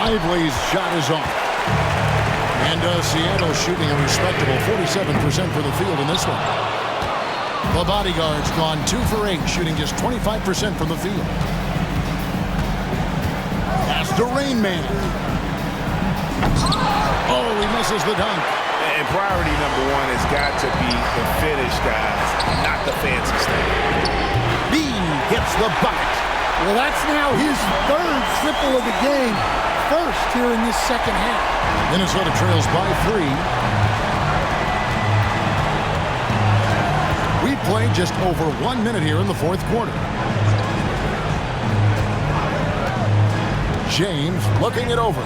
Lively's shot is off. And Seattle shooting a respectable 47% for the field in this one. The bodyguard's gone 2 for 8, shooting just 25% from the field. Pass to Rain Man. Oh, he misses the dunk. And priority number one has got to be the finish, guys, not the fancy stuff. B gets the bucket. Well, that's now his 3rd triple of the game, first here in this second half. Minnesota trails by 3. We played just over 1 minute here in the 4th quarter. James looking it over.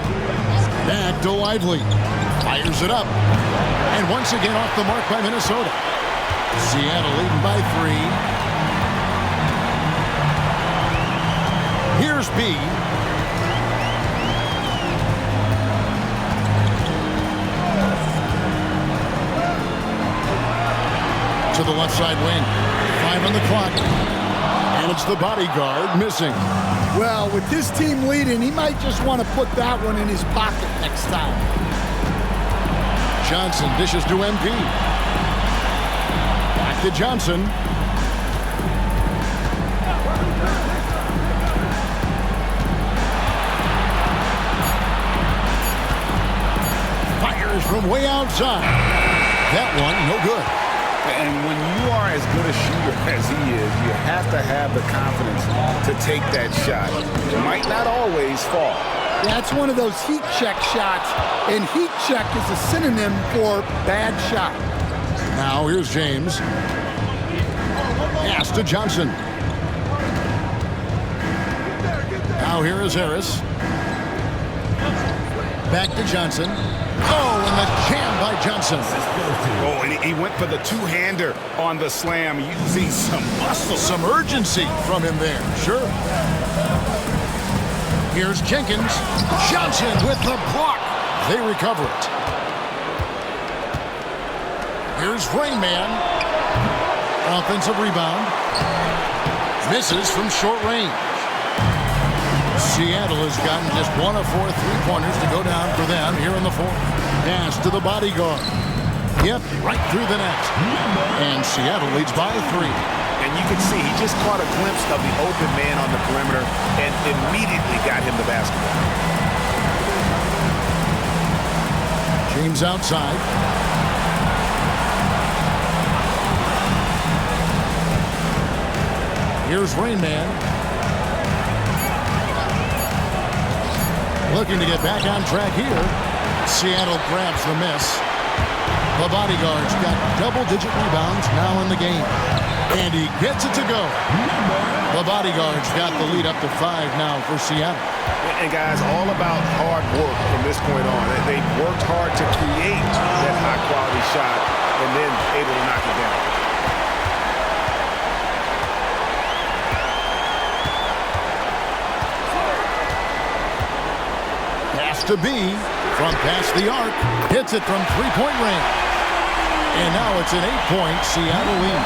Back to Lively. Fires it up. And once again off the mark by Minnesota. Seattle leading by 3. Here's B. To the left side wing. 5 on the clock. And it's the bodyguard missing. Well, with this team leading, he might just want to put that one in his pocket next time. Johnson dishes to MP. Back to Johnson. Fires from way outside. That one, no good. And when you are as good a shooter as he is, you have to have the confidence to take that shot. It might not always fall. That's one of those heat check shots, and heat check is a synonym for bad shot. Now here's James. Pass to Johnson. Now here is Harris. Back to Johnson. Oh, and the jam by Johnson. Oh, and he went for the two-hander on the slam. You see some muscle. Some urgency from him there. Sure. Here's Jenkins. Johnson with the block. They recover it. Here's Rain Man. Offensive rebound. Misses from short range. Seattle has gotten just 1 of 4 3-pointers to go down for them here in the 4th. Pass to the bodyguard. Yep, right through the net. And Seattle leads by 3. And you can see he just caught a glimpse of the open man on the perimeter and immediately got him the basketball. James outside. Here's Rain Man. Looking to get back on track here. Seattle grabs the miss. The bodyguard's got double-digit rebounds now in the game. And he gets it to go. The bodyguard's got the lead up to 5 now for Seattle. And guys, all about hard work from this point on. They worked hard to create that high-quality shot and then able to knock it down. To B from past the arc, hits it from 3-point range. And now it's an 8-point Seattle lead.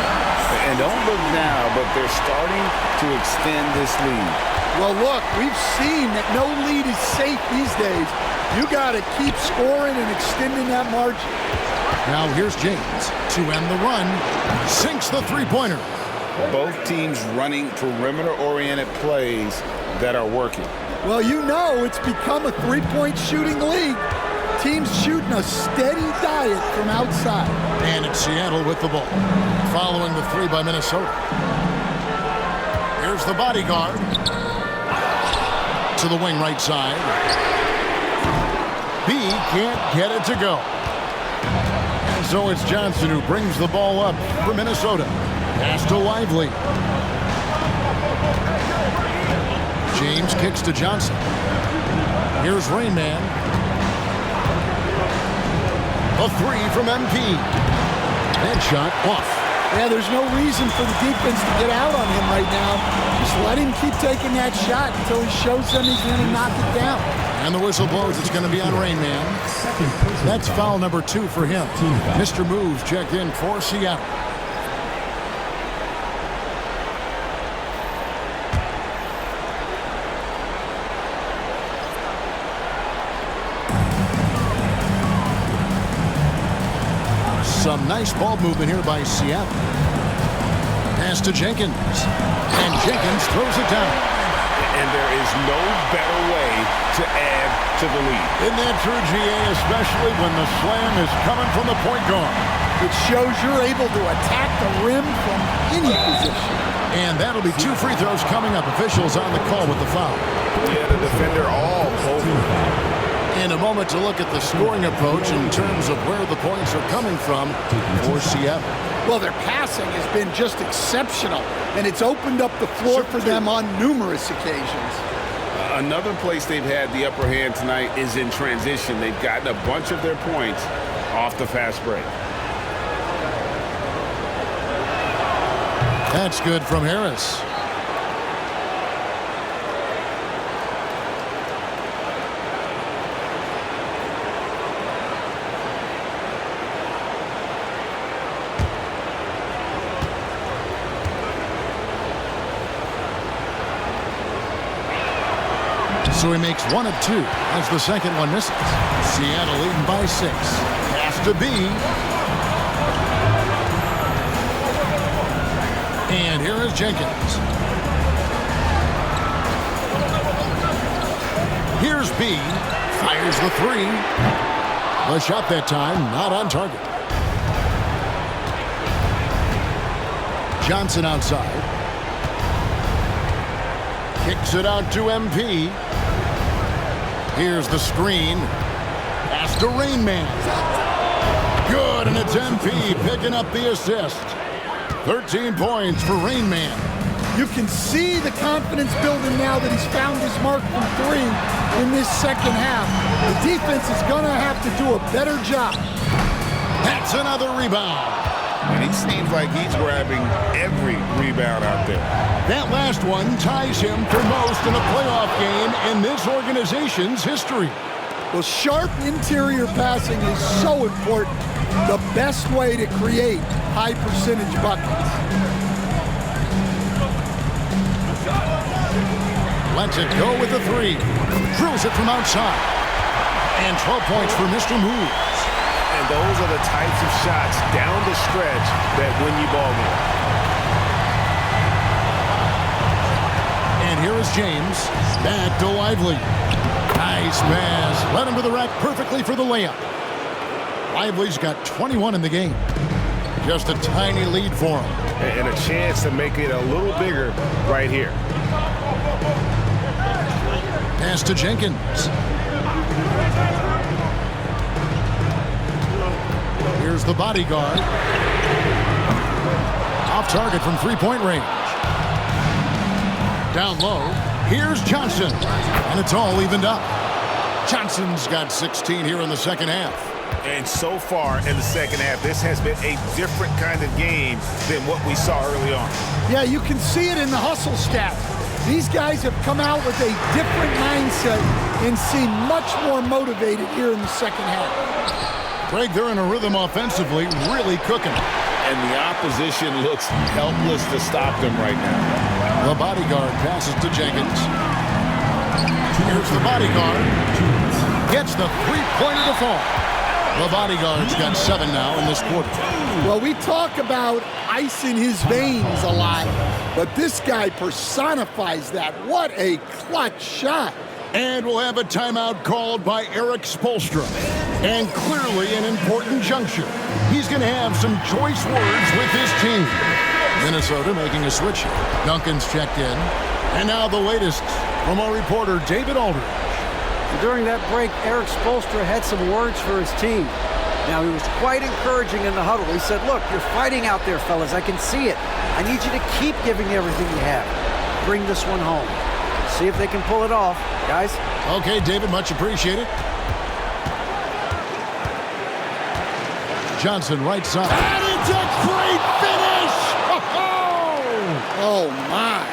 And don't look now, but they're starting to extend this lead. Well, look, we've seen that no lead is safe these days. You got to keep scoring and extending that margin. Now here's James to end the run. Sinks the 3-pointer. Both teams running perimeter-oriented plays that are working. Well, you know it's become a 3-point shooting league. Teams shooting a steady diet from outside. And it's Seattle with the ball. Following the 3 by Minnesota. Here's the bodyguard. To the wing right side. B can't get it to go. And so it's Johnson who brings the ball up for Minnesota. Pass to Lively. James kicks to Johnson. Here's Rain Man. A 3 from MP. And shot off. Yeah, there's no reason for the defense to get out on him right now. Just let him keep taking that shot until he shows them he's going to knock it down. And the whistle blows. It's going to be on Rain Man. That's foul number 2 for him. Mr. Moves checked in for Seattle. Some nice ball movement here by Seattle. Pass to Jenkins. And Jenkins throws it down. And there is no better way to add to the lead. Isn't that true, GA, especially when the slam is coming from the point guard? It shows you're able to attack the rim from any position. And that'll be 2 free throws coming up. Officials on the call with the foul. Yeah, the defender all over. In a moment to look at the scoring approach in terms of where the points are coming from for Seattle. Well, their passing has been just exceptional, and it's opened up the floor for them on numerous occasions. Another place they've had the upper hand tonight is in transition. They've gotten a bunch of their points off the fast break. That's good from Harris. So he makes 1 of 2 as the second one misses. Seattle leading by 6. Has to be. And here is Jenkins. Here's B. Fires the 3. The shot that time not on target. Johnson outside. Kicks it out to MP. Here's the screen. Pass to Rain Man. Good, and it's MP picking up the assist. 13 points for Rain Man. You can see the confidence building now that he's found his mark from 3 in this second half. The defense is going to have to do a better job. That's another rebound. And he seems like he's grabbing every rebound out there. That last one ties him for most in a playoff game in this organization's history. Well, sharp interior passing is so important. The best way to create high percentage buckets. Lets it go with the 3. Drills it from outside. And 12 points for Mr. Moves. And those are the types of shots down the stretch that win you ball game. And here is James. Back to Lively. Nice pass. Led him to the rack perfectly for the layup. Lively's got 21 in the game. Just a tiny lead for him. And a chance to make it a little bigger right here. Pass to Jenkins. Here's the bodyguard. Off target from 3-point range. Down low. Here's Johnson. And it's all evened up. Johnson's got 16 here in the second half. And so far in the second half, this has been a different kind of game than what we saw early on. Yeah, you can see it in the hustle stats. These guys have come out with a different mindset and seem much more motivated here in the second half. Craig, they're in a rhythm offensively, really cooking. And the opposition looks helpless to stop them right now. The bodyguard passes to Jenkins. Here's the bodyguard. Gets the 3-pointer to fall. The bodyguard's got 7 now in this quarter. Well, we talk about ice in his veins a lot, but this guy personifies that. What a clutch shot. And we'll have a timeout called by Eric Spoelstra. And clearly an important juncture. He's going to have some choice words with his team. Minnesota making a switch here. Duncan's checked in. And now the latest from our reporter, David Aldridge. During that break, Eric Spoelstra had some words for his team. Now, he was quite encouraging in the huddle. He said, look, you're fighting out there, fellas. I can see it. I need you to keep giving everything you have. Bring this one home. See if they can pull it off, guys. Okay, David, much appreciated. Johnson, right side. And it's a great finish! Oh, my.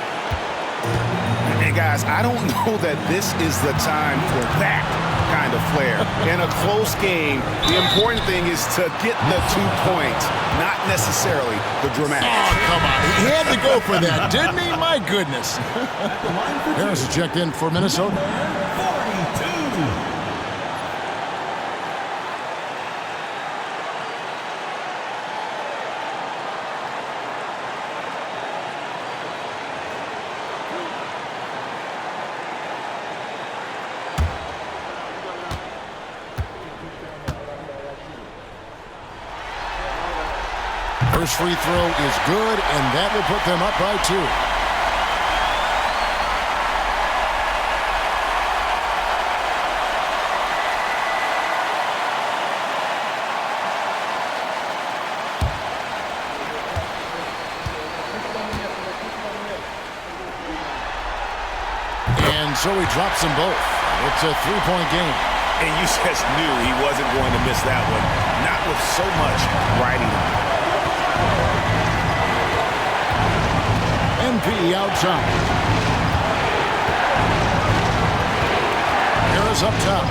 Hey, guys, I don't know that this is the time for that kind of flair. In a close game, the important thing is to get the 2 points, not necessarily the dramatic. Oh, come on. He had to go for that, didn't he? My goodness. Harris is checked in for Minnesota. 42. First free throw is good, and that will put them up by 2. And so he drops them both. It's a 3-point game. And you just knew he wasn't going to miss that one. Not with so much riding on it. MP outside. Harris up top.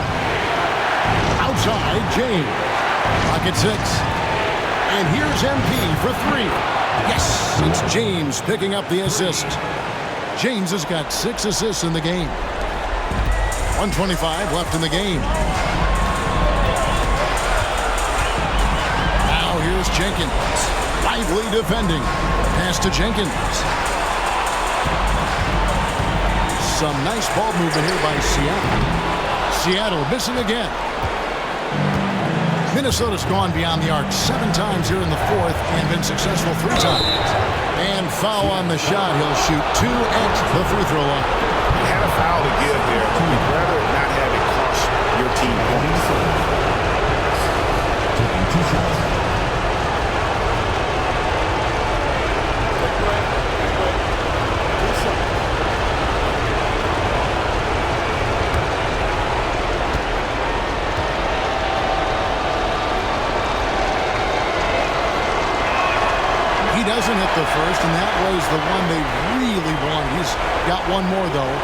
Outside, James. Pocket 6. And here's MP for 3. Yes, it's James picking up the assist. James has got 6 assists in the game. 1:25 left in the game. Now here's Jenkins. Lively defending. Pass to Jenkins. Some nice ball movement here by Seattle. Seattle missing again. Minnesota's gone beyond the arc 7 times here in the 4th and been successful 3 times. And foul on the shot. He'll shoot 2 at the free throw line. You had a foul to give there, but you'd rather not have it cost your team points. He doesn't hit the first, and that was the one they really wanted. He's got one more, though.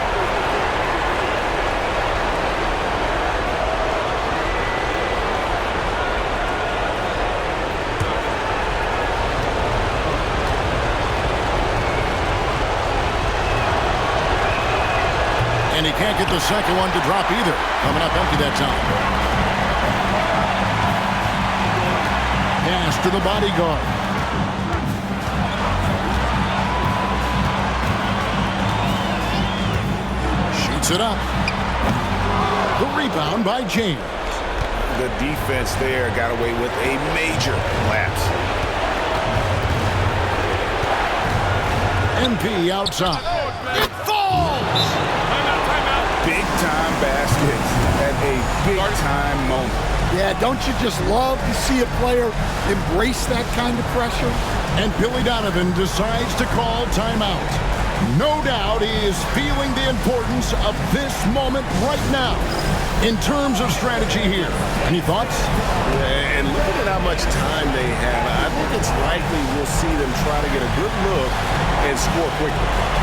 And he can't get the second one to drop either. Coming up empty that time. Pass to the bodyguard. It up. The rebound by James. The defense there got away with a major lapse. MP outside. It falls! Timeout. Big time basket at a big time moment. Yeah, don't you just love to see a player embrace that kind of pressure? And Billy Donovan decides to call timeout. No doubt he is feeling the importance of this moment right now in terms of strategy here. Any thoughts? And looking at how much time they have, I think it's likely we'll see them try to get a good look and score quickly.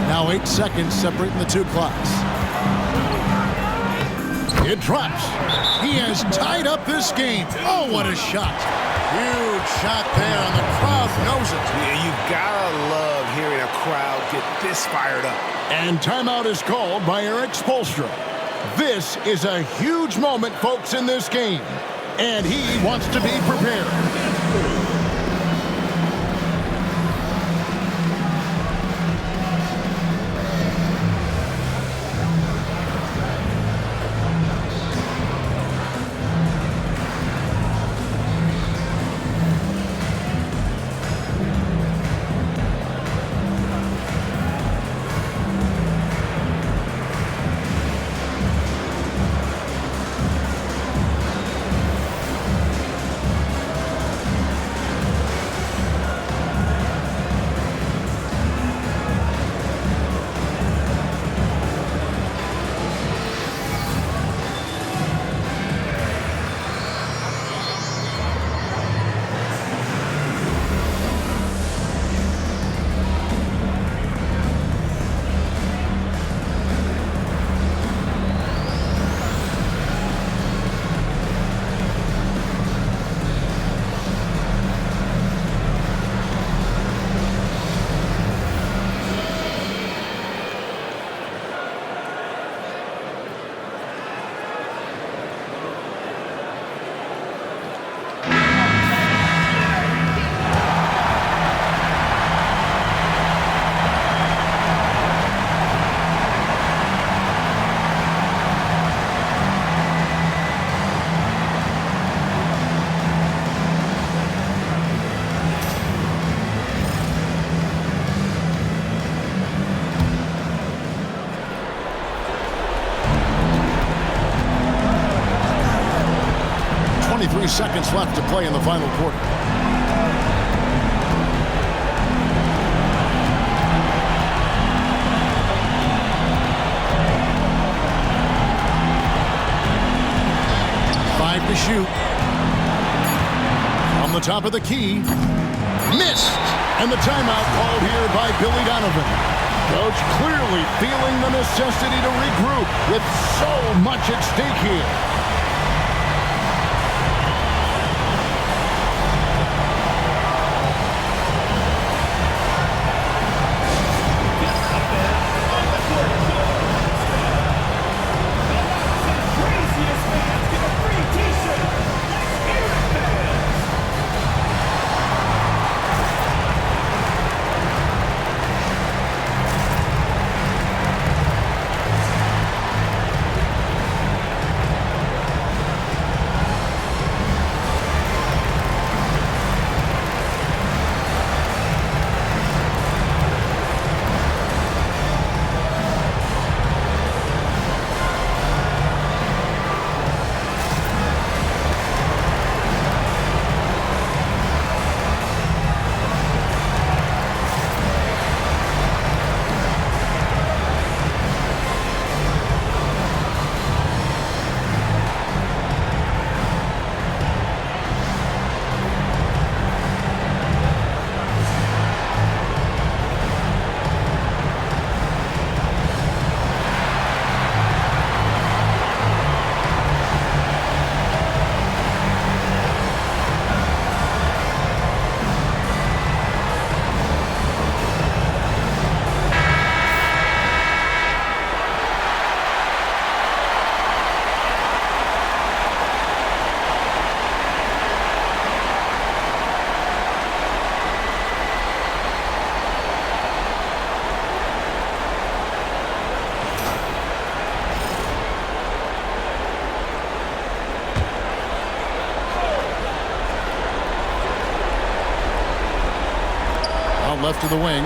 Now 8 seconds separating the 2 clocks. It drops. He has tied up this game. Oh, what a shot. Huge shot there, and the crowd knows it. Yeah, you gotta love hearing a crowd get this fired up. And timeout is called by Eric Spoelstra. This is a huge moment, folks, in this game. And he wants to be prepared. 23 seconds left to play in the final quarter. To shoot. From the top of the key. Missed. And the timeout called here by Billy Donovan. Coach clearly feeling the necessity to regroup with so much at stake here. Left of the wing.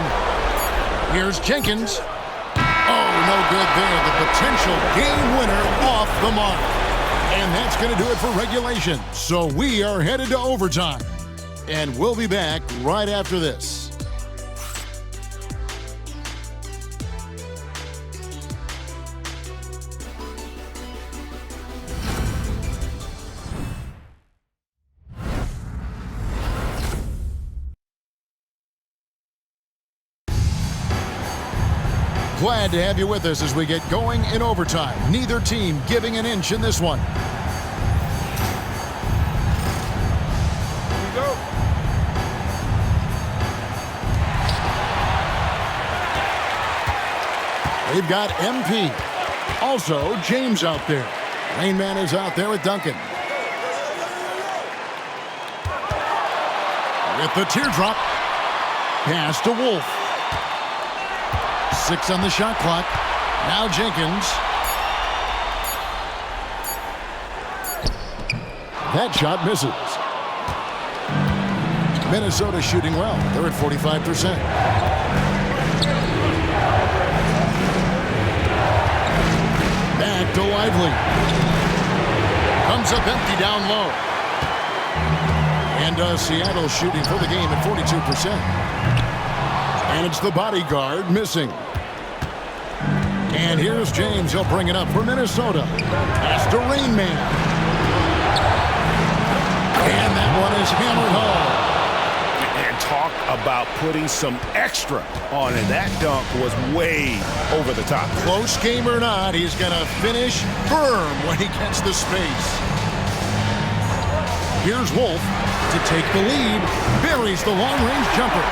Here's Jenkins. Oh, no good there. The potential game winner off the mark. And that's going to do it for regulation. So we are headed to overtime. And we'll be back right after this. Glad to have you with us as we get going in overtime. Neither team giving an inch in this one. Here we go. They've got MP. Also, James out there. Rain Man is out there with Duncan. With the teardrop. Pass to Wolf. 6 on the shot clock. Now Jenkins. That shot misses. Minnesota shooting well. They're at 45%. Back to Lively. Comes up empty down low. And Seattle shooting for the game at 42%. And it's the bodyguard missing. And here's James. He'll bring it up for Minnesota. Pass to Rain Man. And that one is hammered home. And talk about putting some extra on it. That dunk was way over the top. Close game or not, he's going to finish firm when he gets the space. Here's Wolf to take the lead. Buries the long-range jumper.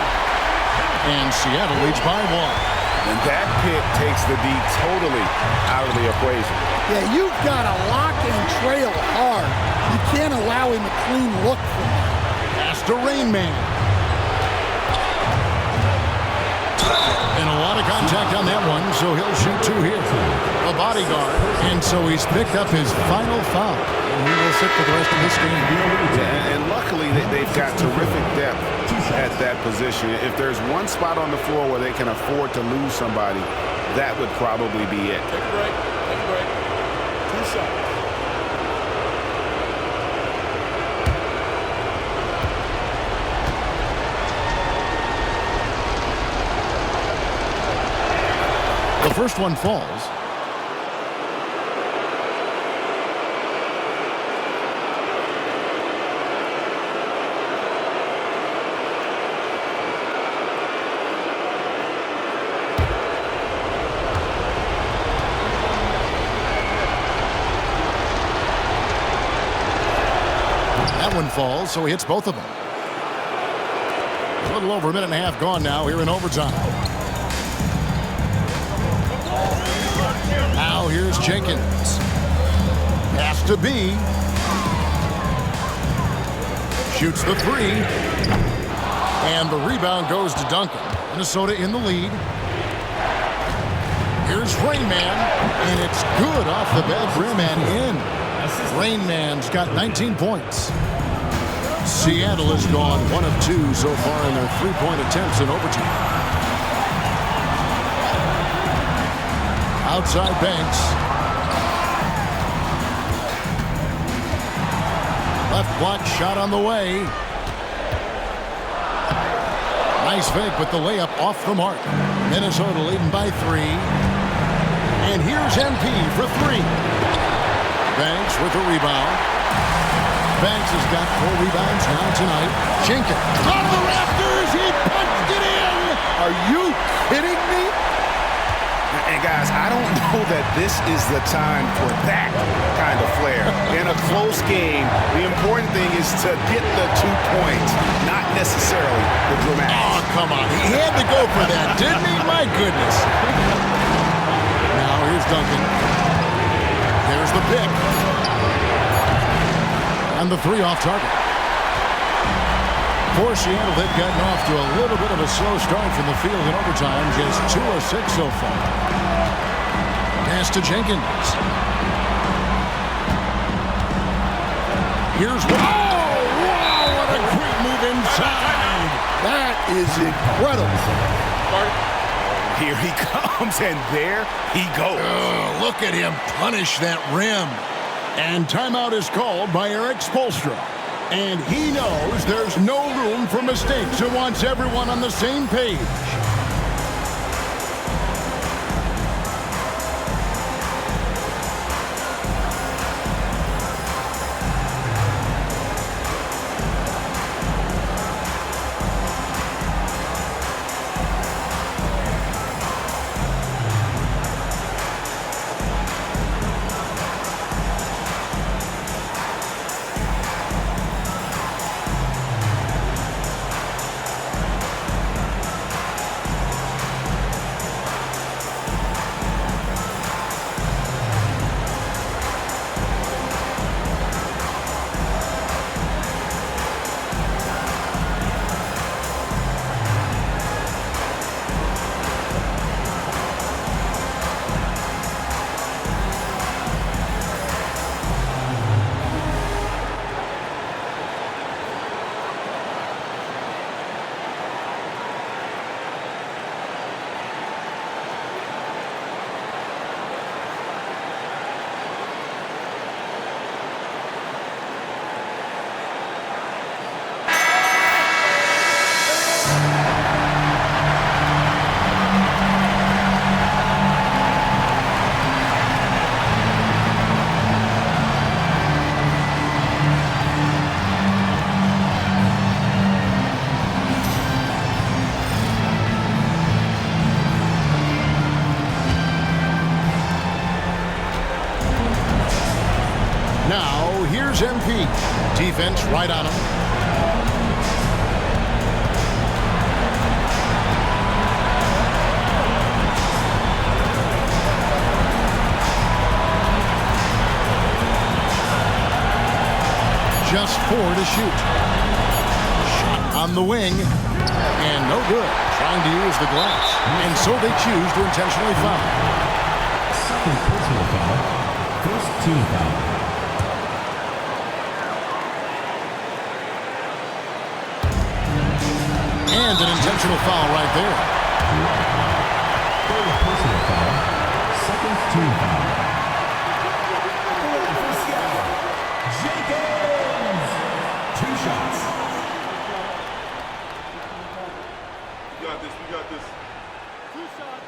And Seattle leads by 1. And that pick takes the D totally out of the equation. Yeah, you've got to lock and trail hard. You can't allow him a clean look from that. Pass to Rain Man. And a lot of contact on that one, so he'll shoot 2 here. A bodyguard. And so he's picked up his final foul. And he will sit for the rest of this game. Yeah, and luckily they've got terrific depth at that position. If there's one spot on the floor where they can afford to lose somebody, that would probably be it. Take a break. Take a break. 2 shots. First one falls. That one falls, so he hits both of them. A little over a minute and a half gone now here in overtime. Now here's Jenkins. Has to be. Shoots the three. And the rebound goes to Duncan. Minnesota in the lead. Here's Rain Man. And it's good off the bad rim and in. Rain Man's got 19 points. Seattle has gone 1 of 2 so far in their three-point attempts in overtime. Outside Banks. Left block shot on the way. Nice fake, but the layup off the mark. Minnesota leading by 3. And here's MP for 3. Banks with the rebound. Banks has got 4 rebounds now tonight. Jenkins on the rafters. He punched it in. Are you kidding me? And guys, I don't know that this is the time for that kind of flair. In a close game, the important thing is to get the 2 points, not necessarily the dramatics. Oh, come on. He had to go for that, didn't he? My goodness. Now here's Duncan. There's the pick. And the 3 off target. For Seattle, they've gotten off to a little bit of a slow start from the field in overtime. Just 2 of 6 so far. Pass to Jenkins. Here's one. Oh, wow, what a great move inside. That is incredible. Here he comes, and there he goes. Look at him punish that rim. And timeout is called by Eric Spoelstra. And he knows there's no room for mistakes and wants everyone on the same page. Here's MP. Defense right on him. Just 4 to shoot. Shot on the wing. And no good. Trying to use the glass. And so they choose to intentionally foul. Second personal foul. First team foul. And an intentional foul right there. Third personal foul. Second team foul. Jenkins! 2 shots. We got this. 2 shots.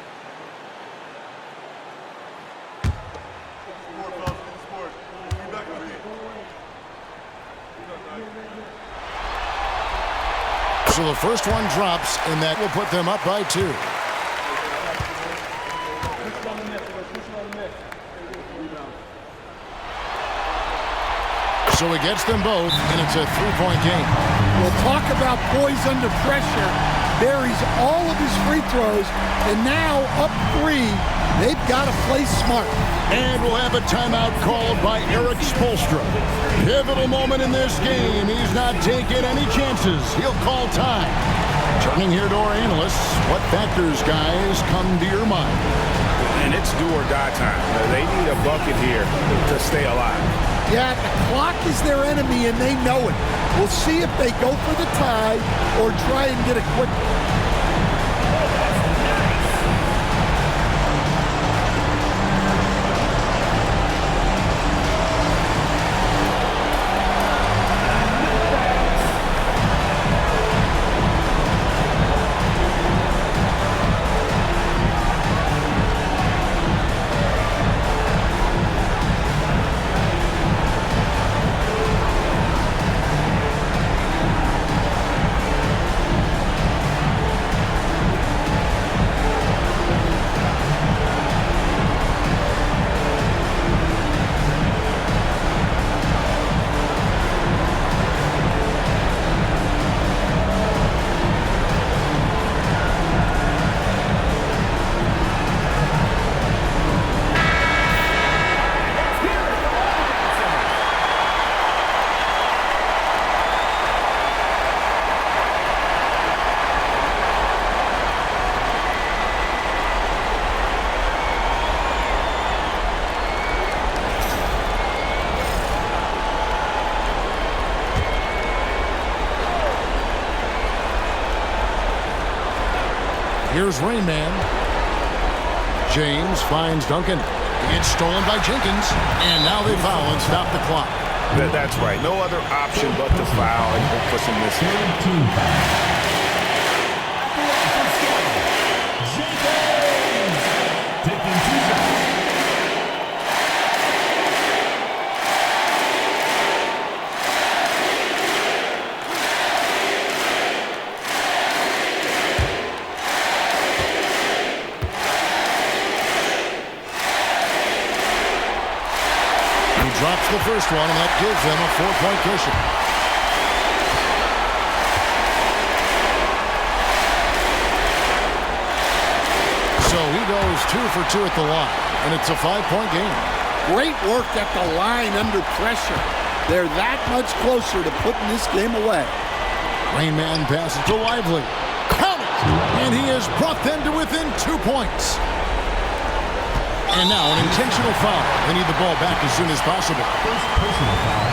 So the first one drops, and that will put them up by 2. So he gets them both, and it's a 3-point game. We'll talk about poise under pressure. Buries all of his free throws, and now up 3. They've got to play smart. And we'll have a timeout called by Eric Spoelstra. Pivotal moment in this game. He's not taking any chances. He'll call time. Turning here to our analysts, what factors, guys, come to your mind? And it's do or die time. They need a bucket here to stay alive. Yeah, the clock is their enemy, and they know it. We'll see if they go for the tie or try and get a quick one. Here's Rain Man. James finds Duncan. It gets stolen by Jenkins. And now they foul and stop the clock. That's right. No other option but to foul and hope for some misses. Drops the first one, and that gives them a 4-point cushion. So he goes 2 for 2 at the line, and it's a 5-point game. Great work at the line under pressure. They're that much closer to putting this game away. Rain Man passes to Lively. Count it! And he has brought them to within 2 points. And now an intentional foul. They need the ball back as soon as possible. First personal foul.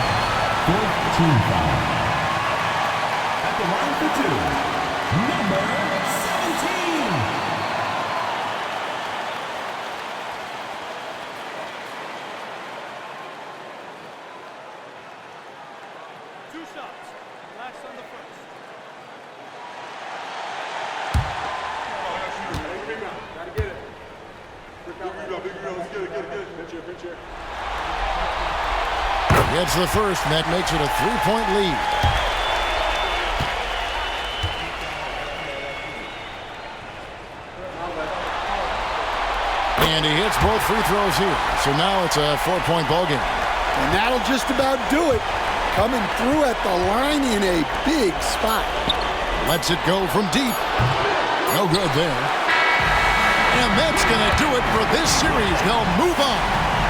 Fourth team foul. At the line for 2, number 17. Two shots. Last on the first. Gotta get it. Gets the first, and that makes it a 3-point lead. And he hits both free throws here. So now it's a 4-point ball game. And that'll just about do it. Coming through at the line in a big spot. Lets it go from deep. No good there. And that's going to do it for this series. They'll move on.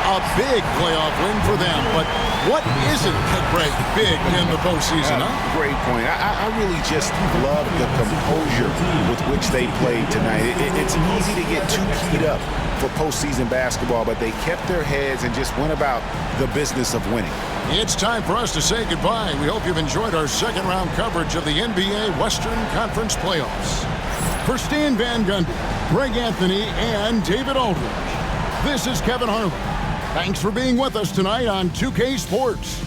A big playoff win for them. But what isn't, Greg, big in the postseason, huh? Great point. I really just love the composure with which they played tonight. It's easy to get too keyed up for postseason basketball, but they kept their heads and just went about the business of winning. It's time for us to say goodbye. We hope you've enjoyed our second-round coverage of the NBA Western Conference Playoffs. For Stan Van Gundy, Greg Anthony, and David Aldridge, this is Kevin Harlan. Thanks for being with us tonight on 2K Sports.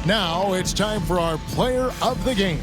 Now it's time for our Player of the Game.